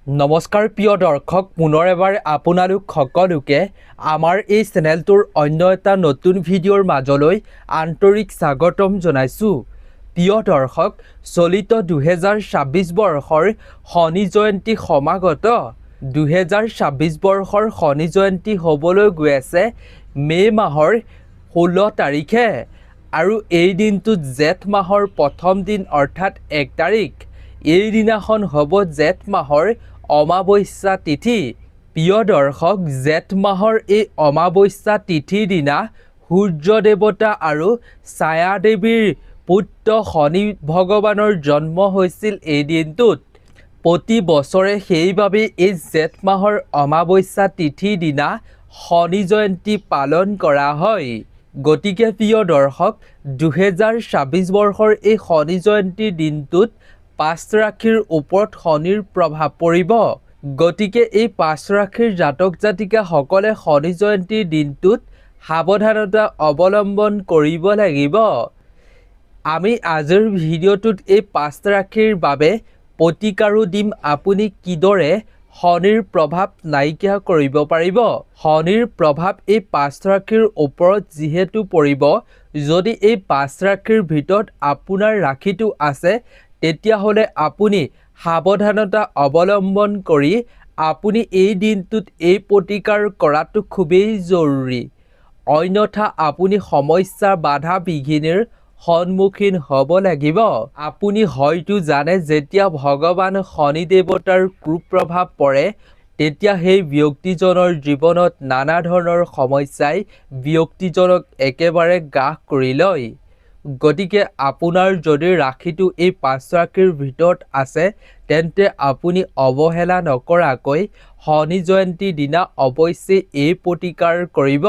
নমস্কাৰ প্ৰিয় দৰ্শক, পুনৰ এবাৰ আপোনালোক সকলোকে আমাৰ এই চেনেলটোৰ অন্য এটা নতুন ভিডিঅ'ৰ মাজলৈ আন্তৰিক স্বাগতম জনাইছোঁ। প্ৰিয় দৰ্শক, চলিত 2026 বৰ্ষৰ শনি জয়ন্তী সমাগত। 2026 বৰ্ষৰ শনি জয়ন্তী হ'বলৈ গৈ আছে মে' মাহৰ 16 তাৰিখে আৰু এই দিনটোত জেঠ মাহৰ প্ৰথম দিন অৰ্থাৎ 1 তাৰিখ। এই দিনাখন হ'ব জেঠ মাহৰ অমাৱস্যা তিথি। প্ৰিয় দৰ্শক, জেঠ মাহৰ এই অমাৱস্যা তিথিৰ দিনা সূৰ্য দেৱতা আৰু ছায়া দেৱীৰ পুত্ৰ শনি ভগৱানৰ জন্ম হৈছিল এই দিনটোত। প্ৰতি বছৰে সেইবাবে এই জেঠ মাহৰ অমাৱস্যা তিথিৰ দিনা শনি জয়ন্তী পালন কৰা হয়। গতিকে প্ৰিয় দৰ্শক, 2026 বৰ্ষৰ এই শনি জয়ন্তীৰ দিনটোত 5 ৰাশিৰ ওপৰত শনিৰ প্ৰভাৱ পৰিব। গতিকে এই 5 ৰাশিৰ জাতক জাতিকাসকলে শনি জয়ন্তীৰ দিনটোত সাৱধানতা অৱলম্বন কৰিব লাগিব। আমি আজিৰ ভিডিঅ'টোত এই 5 ৰাশিৰ বাবে প্ৰতিকাৰো দিম, আপুনি কিদৰে শনিৰ প্ৰভাৱ নাইকিয়া কৰিব পাৰিব। শনিৰ প্ৰভাৱ এই 5 ৰাশিৰ ওপৰত যিহেতু পৰিব, যদি এই 5 ৰাশিৰ ভিতৰত আপোনাৰ ৰাশিটো আছে তেতিয়াহ'লে আপুনি সাৱধানতা অৱলম্বন কৰি আপুনি এই দিনটোত এই প্ৰতিকাৰ কৰাটো খুবেই জৰুৰী। অন্যথা আপুনি সমস্যা বাধা বিঘিনিৰ সন্মুখীন হ'ব লাগিব। আপুনি হয়তো জানে, যেতিয়া ভগৱান শনি দেৱতাৰ কুপ্ৰভাৱ পৰে তেতিয়া সেই ব্যক্তিজনৰ জীৱনত নানা ধৰণৰ সমস্যাই ব্যক্তিজনক একেবাৰে গ্ৰাস কৰি লয়। গতিকে আপোনাৰ যদি ৰাশিটো এই 5 ৰাশিৰ ভিতৰত আছে তেন্তে আপুনি অৱহেলা নকৰাকৈ শনি জয়ন্তীৰ দিনা অৱশ্যেই এই প্ৰতিকাৰ কৰিব।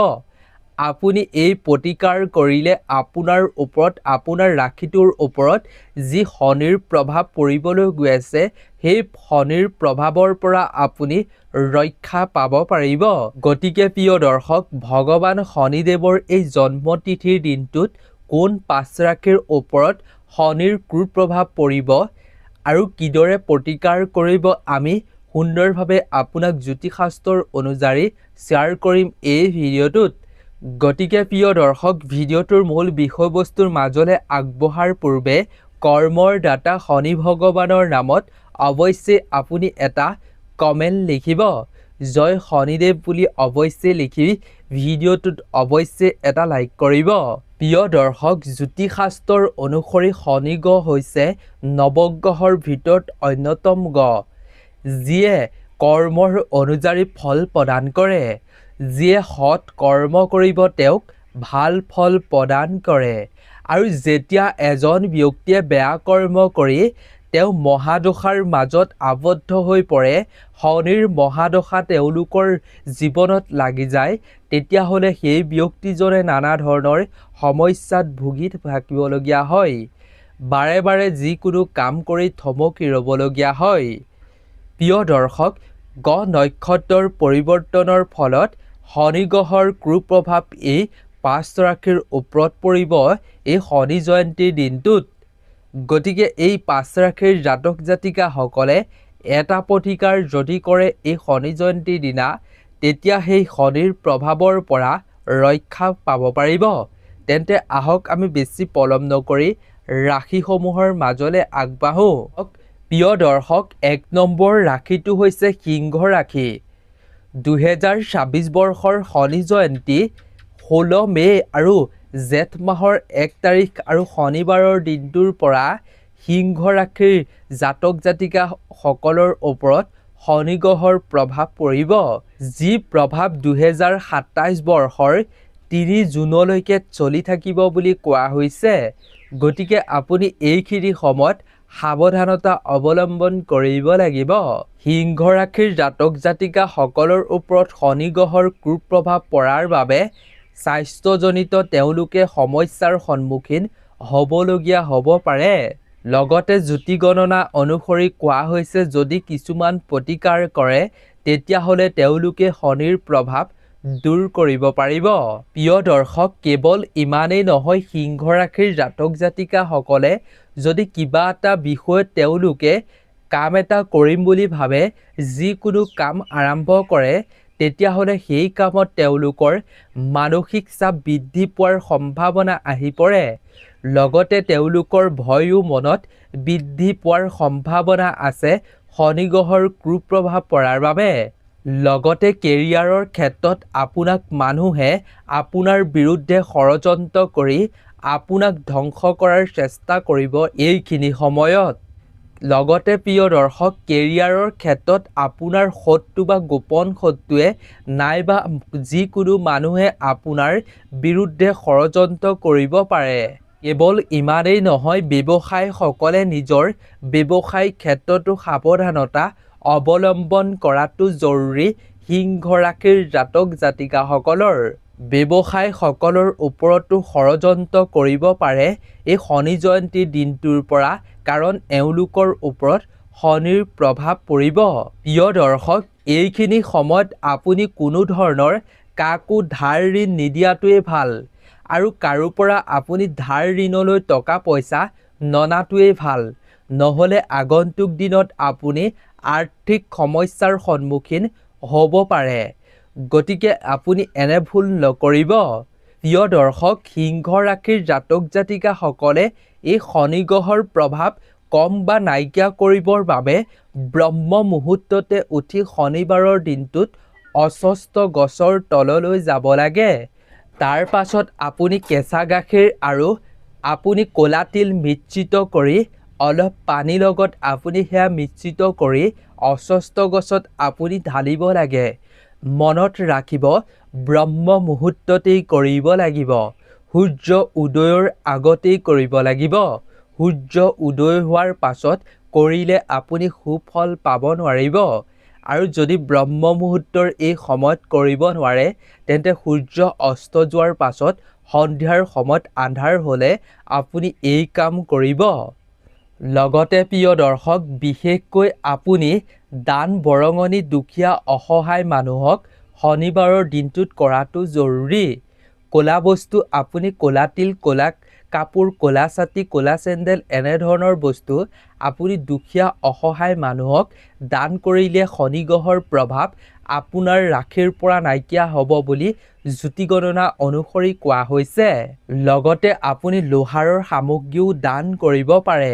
আপুনি এই প্ৰতিকাৰ কৰিলে আপোনাৰ ওপৰত, আপোনাৰ ৰাশিটোৰ ওপৰত যি শনিৰ প্ৰভাৱ পৰিবলৈ গৈ আছে সেই শনিৰ প্ৰভাৱৰ পৰা আপুনি ৰক্ষা পাব পাৰিব। গতিকে প্ৰিয় দৰ্শক, ভগৱান শনিদেৱৰ এই জন্মতিথিৰ দিনটোত কোন 5 ৰাশিৰ ওপৰত শনিৰ কুপ্ৰভাৱ পৰিব আৰু কিদৰে প্ৰতিকাৰ কৰিব আমি সুন্দৰভাৱে আপোনাক জ্যোতিষশাস্ত্ৰৰ অনুযায়ী শ্বেয়াৰ কৰিম এই ভিডিঅ'টোত। গতিকে প্ৰিয় দৰ্শক, ভিডিঅ'টোৰ মূল বিষয়বস্তুৰ মাজলৈ আগবঢ়াৰ পূৰ্বে কৰ্মৰ দাতা শনি ভগৱানৰ নামত অৱশ্যেই আপুনি এটা কমেণ্ট লিখিব। জয় শনিদেৱ বুলি অৱশ্যেই লিখি ভিডিঅ'টোত অৱশ্যেই এটা লাইক কৰিব। প্ৰিয় দৰ্শক, জ্যোতিষশাস্ত্ৰৰ অনুসৰি শনি গ্ৰহ হৈছে নৱগ্ৰহৰ ভিতৰত অন্যতম গ্ৰহ, যিয়ে কৰ্মৰ অনুযায়ী ফল প্ৰদান কৰে। যিয়ে সৎ কৰ্ম কৰিব তেওঁক ভাল ফল প্ৰদান কৰে। আৰু যেতিয়া এজন ব্যক্তিয়ে বেয়া কৰ্ম কৰি তেওঁ মহাদশাৰ মাজত আবদ্ধ হৈ পৰে, শনিৰ মহাদশা তেওঁলোকৰ জীৱনত লাগি যায়, তেতিয়াহ'লে সেই ব্যক্তিজনে নানা ধৰণৰ সমস্যাত ভুগি থাকিবলগীয়া হয়। বাৰে বাৰে যিকোনো কাম কৰি থমকি ৰ'বলগীয়া হয়। প্ৰিয় দৰ্শক, গ্ৰহ নক্ষত্ৰৰ পৰিৱৰ্তনৰ ফলত শনি গ্ৰহৰ কুপ্ৰভাৱ এই 5 ৰাশিৰ ওপৰত পৰিব এই শনি জয়ন্তীৰ দিনটোত। গতিকে এই 5 ৰাশিৰ জাতক জাতিকাসকলে এটা প্ৰতিকাৰ যদি কৰে এই শনি জয়ন্তীৰ দিনা, তেতিয়া সেই শনিৰ প্ৰভাৱৰ পৰা ৰক্ষা পাব পাৰিব। তেন্তে আহক আমি বেছি পলম নকৰি ৰাশিসমূহৰ মাজলৈ আগবাঢ়োঁ। প্ৰিয় দৰ্শক, 1 নম্বৰ ৰাশিটো হৈছে সিংহ ৰাশি। 2026 বৰ্ষৰ শনি জয়ন্তী 16 মে' আৰু জেঠ মাহৰ 1 তাৰিখ আৰু শনিবাৰৰ দিনটোৰ পৰা সিংহ ৰাশিৰ জাতক জাতিকাসকলৰ ওপৰত শনি গ্ৰহৰ প্ৰভাৱ পৰিব। যি প্ৰভাৱ 2027 বৰ্ষৰ 3 জুনলৈকে চলি থাকিব বুলি কোৱা হৈছে। গতিকে আপুনি এইখিনি সময়ত সাৱধানতা অৱলম্বন কৰিব লাগিব। সিংহ ৰাশিৰ জাতক জাতিকাসকলৰ ওপৰত শনি গ্ৰহৰ কুপ্ৰভাৱ পৰাৰ বাবে স্বাস্থ্যজনিত তেওঁলোকে সমস্যাৰ সন্মুখীন হ'বলগীয়া হ'ব পাৰে। লগতে জ্যোতি গণনা অনুসৰি কোৱা হৈছে, যদি কিছুমান প্ৰতিকাৰ কৰে তেতিয়াহ'লে তেওঁলোকে শনিৰ প্ৰভাৱ দূৰ কৰিব পাৰিব। প্ৰিয় দৰ্শক, কেৱল ইমানেই নহয়, সিংহ ৰাশিৰ জাতক জাতিকাসকলে যদি কিবা এটা বিষয়ত তেওঁলোকে কাম এটা কৰিম বুলি ভাবে, যিকোনো কাম আৰম্ভ কৰে, তেতিয়াহ'লে সেই কামত তেওঁলোকৰ মানসিক চাপ বৃদ্ধি পোৱাৰ সম্ভাৱনা আহি পৰে। লগতে তেওঁলোকৰ ভয়ো মনত বৃদ্ধি পোৱাৰ সম্ভাৱনা আছে শনি গ্ৰহৰ কুপ্ৰভাৱ পৰাৰ বাবে। লগতে কেৰিয়াৰৰ ক্ষেত্ৰত আপোনাক মানুহে আপোনাৰ বিৰুদ্ধে ষড়যন্ত্ৰ কৰি আপোনাক ধ্বংস কৰাৰ চেষ্টা কৰিব এইখিনি সময়ত। লগতে প্ৰিয় দৰ্শক, কেৰিয়াৰৰ ক্ষেত্ৰত আপোনাৰ শত্ৰু বা গোপন শত্ৰুৱে নাইবা যিকোনো মানুহে আপোনাৰ বিৰুদ্ধে ষড়যন্ত্ৰ কৰিব পাৰে। কেৱল ইমানেই নহয়, ব্যৱসায়ীসকলে নিজৰ ব্যৱসায়িক ক্ষেত্ৰতো সাৱধানতা অৱলম্বন কৰাটো জৰুৰী। সিংহ ৰাশিৰ জাতক জাতিকাসকলৰ ব্যৱসায়ীসকলৰ ওপৰতো ষড়যন্ত্ৰ কৰিব পাৰে এই শনি জয়ন্তীৰ দিনটোৰ পৰা, কাৰণ এওঁলোকৰ ওপৰত শনিৰ প্ৰভাৱ পৰিব। প্ৰিয় দৰ্শক, এইখিনি সময়ত আপুনি কোনো ধৰণৰ কাকো ধাৰ ঋণ নিদিয়াটোৱেই ভাল, আৰু কাৰো পৰা আপুনি ধাৰ ঋণলৈ টকা পইচা ননাটোৱেই ভাল। নহ'লে আগন্তুক দিনত আপুনি আৰ্থিক সমস্যাৰ সন্মুখীন হ'ব পাৰে। গতিকে আপুনি এনে ভুল নকৰিব। প্ৰিয় দৰ্শক, সিংহ ৰাশিৰ জাতক জাতিকাসকলে এই শনি গ্ৰহৰ প্ৰভাৱ কম বা নাইকিয়া কৰিবৰ বাবে ব্ৰহ্ম মুহূৰ্ততে উঠি শনিবাৰৰ দিনটোত অস্বস্ত গছৰ তললৈ যাব লাগে। তাৰ পাছত আপুনি কেঁচা গাখীৰ আৰু আপুনি ক'লা তিল মিশ্ৰিত কৰি অলপ পানীৰ লগত আপুনি সেয়া মিশ্ৰিত কৰি অস্বস্ত গছত আপুনি ঢালিব লাগে। মনত ৰাখিব, ব্ৰহ্ম মুহূৰ্ততেই কৰিব লাগিব। সূৰ্য উদয়ৰ আগতেই কৰিব লাগিব। সূৰ্য উদয় হোৱাৰ পাছত কৰিলে আপুনি সুফল পাব নোৱাৰিব। আৰু যদি ব্ৰহ্ম মুহূৰ্তৰ এই সময়ত কৰিব নোৱাৰে, তেন্তে সূৰ্য অস্ত যোৱাৰ পাছত সন্ধিয়াৰ সময়ত আন্ধাৰ হ'লে আপুনি এই কাম কৰিব। লগতে প্ৰিয় দৰ্শক, বিশেষকৈ আপুনি দান বৰঙণি দুখীয়া অসহায় মানুহক শনিবাৰৰ দিনটোত কৰাটো জৰুৰী। ক'লা বস্তু আপুনি ক'লা তিল, ক'লা কাপোৰ, ক'লা ছাতি, ক'লা চেণ্ডেল এনেধৰণৰ বস্তু আপুনি দুখীয়া অসহায় মানুহক দান কৰিলে শনি গ্ৰহৰ প্ৰভাৱ আপোনাৰ ৰাশিৰ পৰা নাইকিয়া হ'ব বুলি জ্যোতি গণনা অনুসৰি কোৱা হৈছে। লগতে আপুনি লোহাৰৰ সামগ্ৰীও দান কৰিব পাৰে।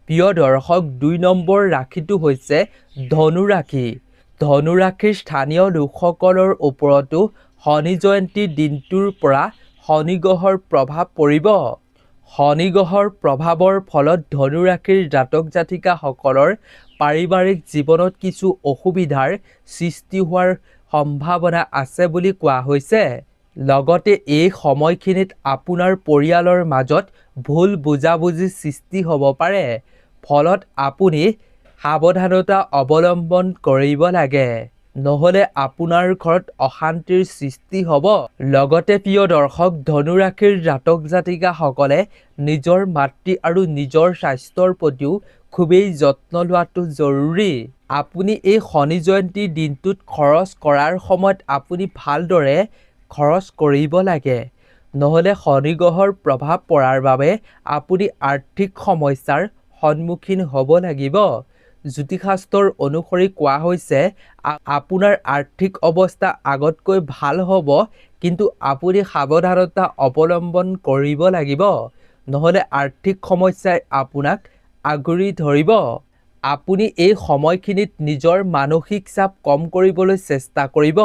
প্ৰিয় দৰ্শক, ২ নম্বৰ ৰাশিটো হৈছে ধনু ৰাশি। ধনু ৰাশিৰ স্থানীয় লোকসকলৰ ওপৰতো শনি জয়ন্তীৰ দিনটোৰ পৰা শনি গ্ৰহৰ প্ৰভাৱ পৰিব। শনি গ্ৰহৰ প্ৰভাৱৰ ফলত ধনু ৰাশিৰ জাতক জাতিকাসকলৰ পাৰিবাৰিক জীৱনত কিছু অসুবিধাৰ সৃষ্টি হোৱাৰ সম্ভাৱনা আছে বুলি কোৱা হৈছে। লগতে এই সময়খিনিত আপোনাৰ পৰিয়ালৰ মাজত ভুল বুজাবুজিৰ সৃষ্টি হ'ব পাৰে। ফলত আপুনি সাৱধানতা অৱলম্বন কৰিব লাগে, নহ'লে আপোনাৰ ঘৰত অশান্তিৰ সৃষ্টি হ'ব। লগতে প্ৰিয় দৰ্শক, ধনু ৰাশিৰ জাতক জাতিকাসকলে নিজৰ মাতৃ আৰু নিজৰ স্বাস্থ্যৰ প্ৰতিও খুবেই যত্ন লোৱাটো জৰুৰী। আপুনি এই শনি জয়ন্তীৰ দিনটোত খৰচ কৰাৰ সময়ত আপুনি ভালদৰে খৰচ কৰিব লাগে, নহ'লে শনি গ্ৰহৰ প্ৰভাৱ পৰাৰ বাবে আপুনি আৰ্থিক সমস্যাৰ সন্মুখীন হ'ব লাগিব। জ্যোতিষশাস্ত্ৰৰ অনুসৰি কোৱা হৈছে, আপোনাৰ আৰ্থিক অৱস্থা আগতকৈ ভাল হ'ব, কিন্তু আপুনি সাৱধানতা অৱলম্বন কৰিব লাগিব, নহ'লে আৰ্থিক সমস্যাই আপোনাক আগুৰি ধৰিব। আপুনি এই সময়খিনিত নিজৰ মানসিক চাপ কম কৰিবলৈ চেষ্টা কৰিব।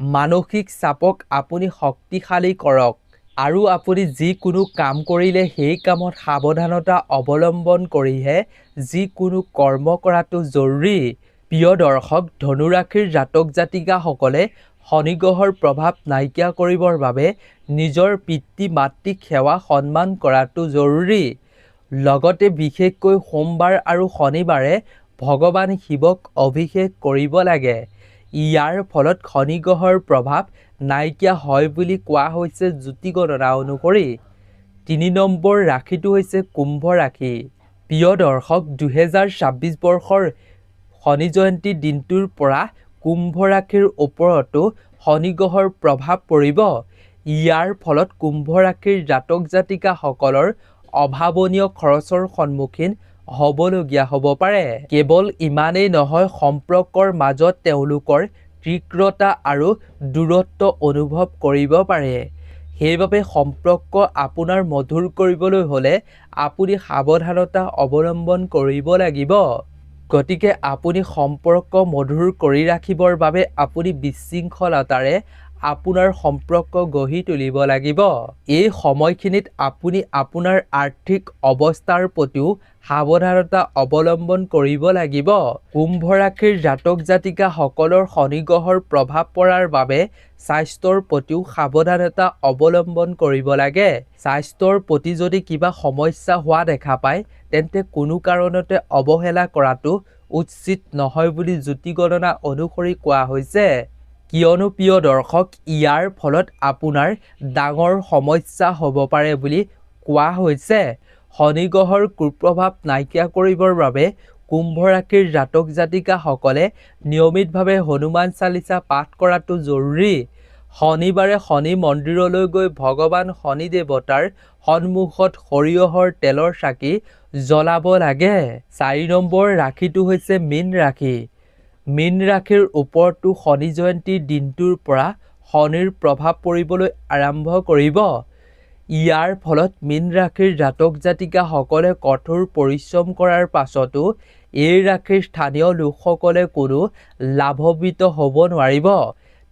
মানসিক চাপক আপুনি শক্তিশালী কৰক, আৰু আপুনি যিকোনো কাম কৰিলে সেই কামত সাৱধানতা অৱলম্বন কৰিহে যিকোনো কৰ্ম কৰাটো জৰুৰী। প্ৰিয় দৰ্শক, ধনু ৰাশিৰ জাতক জাতিকাসকলে শনি গ্ৰহৰ প্ৰভাৱ নাইকিয়া কৰিবৰ বাবে নিজৰ পিতৃ মাতৃক সেৱা সন্মান কৰাটো জৰুৰী। লগতে বিশেষকৈ সোমবাৰ আৰু শনিবাৰে ভগৱান শিৱক অভিষেক কৰিব লাগে। ইয়াৰ ফলত শনি গ্ৰহৰ প্ৰভাৱ নাইকিয়া হয় বুলি কোৱা হৈছে জ্যোতি গণনা অনুসৰি। ৩ নম্বৰ ৰাশিটো হৈছে কুম্ভ ৰাশি। প্ৰিয় দৰ্শক, ২০২৬ বৰ্ষৰ শনি জয়ন্তীৰ দিনটোৰ পৰা কুম্ভ ৰাশিৰ ওপৰতো শনি গ্ৰহৰ প্ৰভাৱ পৰিব। ইয়াৰ ফলত কুম্ভ ৰাশিৰ জাতক জাতিকাসকলৰ অভাৱনীয় খৰচৰ সন্মুখীন হ'বলগীয়া হ'ব পাৰে। কেৱল ইমানেই নহয়, সম্পৰ্কৰ মাজত তেওঁলোকৰ তীব্ৰতা আৰু দূৰত্ব অনুভৱ কৰিব পাৰে। সেইবাবে সম্পৰ্ক আপোনাৰ মধুৰ কৰিবলৈ হ'লে আপুনি সাৱধানতা অৱলম্বন কৰিব লাগিব। গতিকে আপুনি সম্পৰ্ক মধুৰ কৰি ৰাখিবৰ বাবে আপুনি বিশৃংখলতাৰে আপোনাৰ সম্পৰ্ক গঢ়ি তুলিব লাগিব। এই সময়খিনিত আপুনি আপোনাৰ আৰ্থিক অৱস্থাৰ প্ৰতিও সাৱধানতা অৱলম্বন কৰিব লাগিব। কুম্ভ ৰাশিৰ জাতক জাতিকাসকলৰ শনি গ্ৰহৰ প্ৰভাৱ পৰাৰ বাবে স্বাস্থ্যৰ প্ৰতিও সাৱধানতা অৱলম্বন কৰিব লাগে। স্বাস্থ্যৰ প্ৰতি যদি কিবা সমস্যা হোৱা দেখা পায় তেন্তে কোনো কাৰণতে অৱহেলা কৰাটো উচিত নহয় বুলি জ্যোতি গণনা অনুসৰি কোৱা হৈছে। কিয়নো প্ৰিয় দৰ্শক, ইয়াৰ ফলত আপোনাৰ ডাঙৰ সমস্যা হ'ব পাৰে বুলি কোৱা হৈছে। শনি গ্ৰহৰ কুপ্ৰভাৱ নাইকিয়া কৰিবৰ বাবে কুম্ভ ৰাশিৰ জাতক জাতিকাসকলে নিয়মিতভাৱে হনুমান চালিচা পাঠ কৰাটো জৰুৰী। শনিবাৰে শনি মন্দিৰলৈ গৈ ভগৱান শনি দেৱতাৰ সন্মুখত সৰিয়হৰ তেলৰ চাকি জ্বলাব লাগে। 4 নম্বৰ ৰাশিটো হৈছে মীন ৰাশি। মীন ৰাশিৰ ওপৰতো শনি জয়ন্তীৰ দিনটোৰ পৰা শনিৰ প্ৰভাৱ পৰিবলৈ আৰম্ভ কৰিব। ইয়াৰ ফলত মীন ৰাশিৰ জাতক জাতিকাসকলে কঠোৰ পৰিশ্ৰম কৰাৰ পাছতো এই ৰাশিৰ স্থানীয় লোকসকলে কোনো লাভান্বিত হ'ব নোৱাৰিব।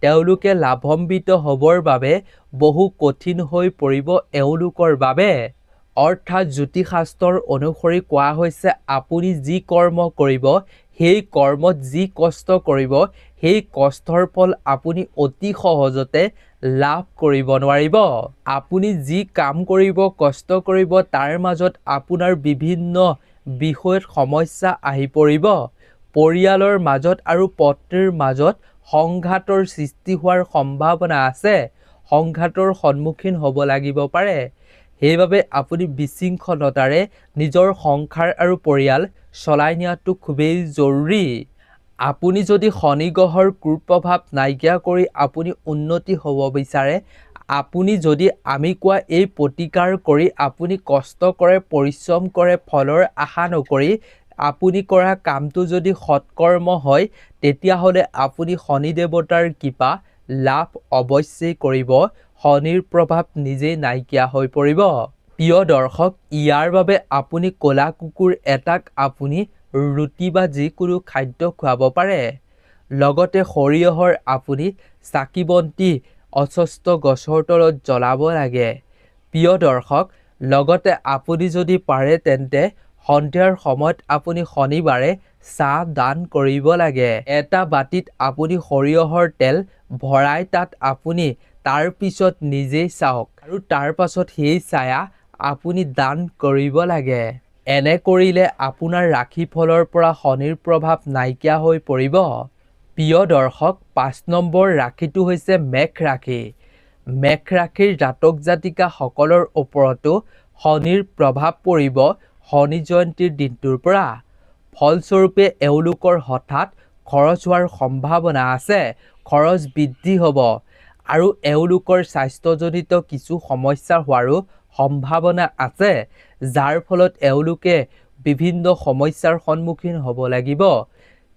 তেওঁলোকে লাভান্বিত হ'বৰ বাবে বহু কঠিন হৈ পৰিব এওঁলোকৰ বাবে। অৰ্থাৎ জ্যোতিষশাস্ত্ৰৰ অনুসৰি কোৱা হৈছে, আপুনি যি কৰ্ম কৰিব সেই কৰ্মত যি কষ্ট কৰিব সেই কষ্টৰ ফল আপুনি অতি সহজতে লাভ কৰিব নোৱাৰিব। আপুনি যি কাম কৰিব, কষ্ট কৰিব, তাৰ মাজত আপোনাৰ বিভিন্ন বিষয়ত সমস্যা আহি পৰিব। পৰিয়ালৰ মাজত আৰু পত্নীৰ মাজত সংঘাতৰ সৃষ্টি হোৱাৰ সম্ভাৱনা আছে। সংঘাতৰ সন্মুখীন হ'ব লাগিব পাৰে। সেইবাবে আপুনি বিশৃংখলতাৰে নিজৰ সংসাৰ আৰু পৰিয়াল চলাই নিয়াটো খুবেই জৰুৰী। আপুনি যদি শনি গ্ৰহৰ কুপ্ৰভাৱ নাইকিয়া কৰি আপুনি উন্নতি হ'ব বিচাৰে, আপুনি যদি আমি কোৱা এই প্ৰতিকাৰ কৰি আপুনি কষ্ট কৰে, পৰিশ্ৰম কৰে, ফলৰ আশা নকৰি আপুনি কৰা কামটো যদি সৎকৰ্ম হয়, তেতিয়াহ'লে আপুনি শনি দেৱতাৰ কৃপা লাভ অৱশ্যেই কৰিব। শনিৰ প্ৰভাৱ নিজেই নাইকিয়া হৈ পৰিব। প্ৰিয় দৰ্শক, ইয়াৰ বাবে আপুনি ক'লা কুকুৰ এটাক আপুনি ৰুটি বা যিকোনো খাদ্য খুৱাব পাৰে। লগতে সৰিয়হৰ আপুনি চাকি বন্তি অস্বস্ত গছৰ তলত জ্বলাব লাগে। প্ৰিয় দৰ্শক, লগতে আপুনি যদি পাৰে তেন্তে সন্ধিয়াৰ সময়ত আপুনি শনিবাৰে চাহ দান কৰিব লাগে। এটা বাটিত আপুনি সৰিয়হৰ তেল ভৰাই তাত আপুনি তাৰ পিছত নিজেই চাওক আৰু তাৰ পাছত সেই ছায়া আপুনি দান কৰিব লাগে। এনে কৰিলে আপোনাৰ ৰাশিফলৰ পৰা শনিৰ প্ৰভাৱ নাইকিয়া হৈ পৰিব। প্ৰিয় দৰ্শক, 5 নম্বৰ ৰাশিটো হৈছে মেষ ৰাশি। মেষ ৰাশিৰ জাতক জাতিকাসকলৰ ওপৰতো শনিৰ প্ৰভাৱ পৰিব শনি জয়ন্তীৰ দিনটোৰ পৰা। ফলস্বৰূপে এওঁলোকৰ হঠাৎ খৰচ হোৱাৰ সম্ভাৱনা আছে। খৰচ বৃদ্ধি হ'ব আৰু এওঁলোকৰ স্বাস্থ্যজনিত কিছু সমস্যা হোৱাৰো সম্ভাৱনা আছে, যাৰ ফলত এওঁলোকে বিভিন্ন সমস্যাৰ সন্মুখীন হ'ব লাগিব।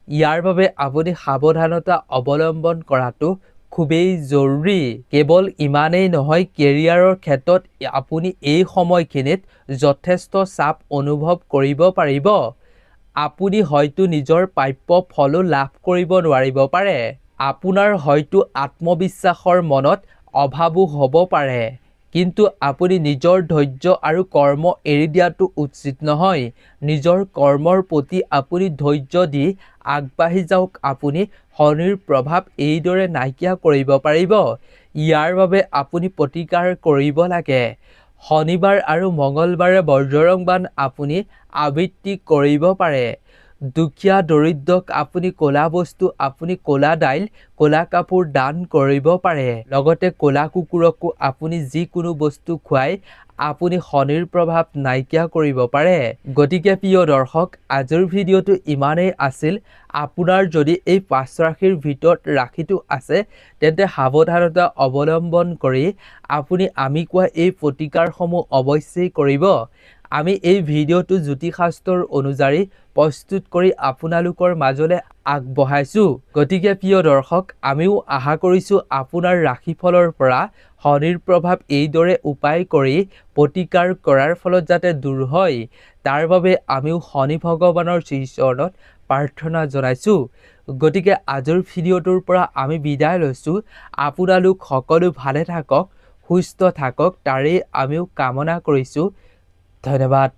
ইয়াৰ বাবে আপুনি সাৱধানতা অৱলম্বন কৰাটো খুবেই জৰুৰী। কেৱল ইমানেই নহয়, কেৰিয়াৰৰ ক্ষেত্ৰত আপুনি এই সময়খিনিত যথেষ্ট চাপ অনুভৱ কৰিব পাৰিব। আপুনি হয়তো নিজৰ প্ৰাপ্য ফলো লাভ কৰিব নোৱাৰিব পাৰে। আপোনাৰ হয়তো আত্মবিশ্বাসৰ মনত অভাৱো হ'ব পাৰে। কিন্তু আপুনি নিজৰ ধৈৰ্য আৰু কৰ্ম এৰি দিয়াটো উচিত নহয়। নিজৰ কৰ্মৰ প্ৰতি আপুনি ধৈৰ্য দি আগবাঢ়ি যাওক। আপুনি শনিৰ প্ৰভাৱ এইদৰে নাইকিয়া কৰিব পাৰিব। ইয়াৰ বাবে আপুনি প্ৰতিকাৰ কৰিব লাগে। শনিবাৰ আৰু মঙলবাৰে বজৰং বাণ আপুনি আবৃত্তি কৰিব পাৰে। দুখীয়া দৰিদ্ৰক আপুনি ক'লা বস্তু, আপুনি ক'লা দাইল, ক'লা কাপোৰ দান কৰিব পাৰে। লগতে ক'লা কুকুৰকো আপুনি যিকোনো বস্তু খুৱাই আপুনি শনিৰ প্ৰভাৱ নাইকিয়া কৰিব পাৰে। গতিকে প্ৰিয় দৰ্শক, আজিৰ ভিডিঅ'টো ইমানেই আছিল। আপোনাৰ যদি এই 5 ৰাশিৰ ভিতৰত ৰাশিটো আছে তেন্তে সাৱধানতা অৱলম্বন কৰি আপুনি আমি কোৱা এই প্ৰতিকাৰসমূহ অৱশ্যেই কৰিব। আমি এই ভিডিঅ'টো জ্যোতিষশাস্ত্ৰৰ অনুযায়ী প্ৰস্তুত কৰি আপোনালোকৰ মাজলৈ আগবঢ়াইছোঁ। গতিকে প্ৰিয় দৰ্শক, আমিও আশা কৰিছোঁ আপোনাৰ ৰাশিফলৰ পৰা শনিৰ প্ৰভাৱ এইদৰে উপায় কৰি প্ৰতিকাৰ কৰাৰ ফলত যাতে দূৰ হয়, তাৰ বাবে আমিও শনি ভগৱানৰ শ্ৰীচৰণত প্ৰাৰ্থনা জনাইছোঁ। গতিকে আজিৰ ভিডিঅ'টোৰ পৰা আমি বিদায় লৈছোঁ। আপোনালোক সকলো ভালে থাকক, সুস্থ থাকক, তাৰেই আমিও কামনা কৰিছোঁ। ধন্যবাদ।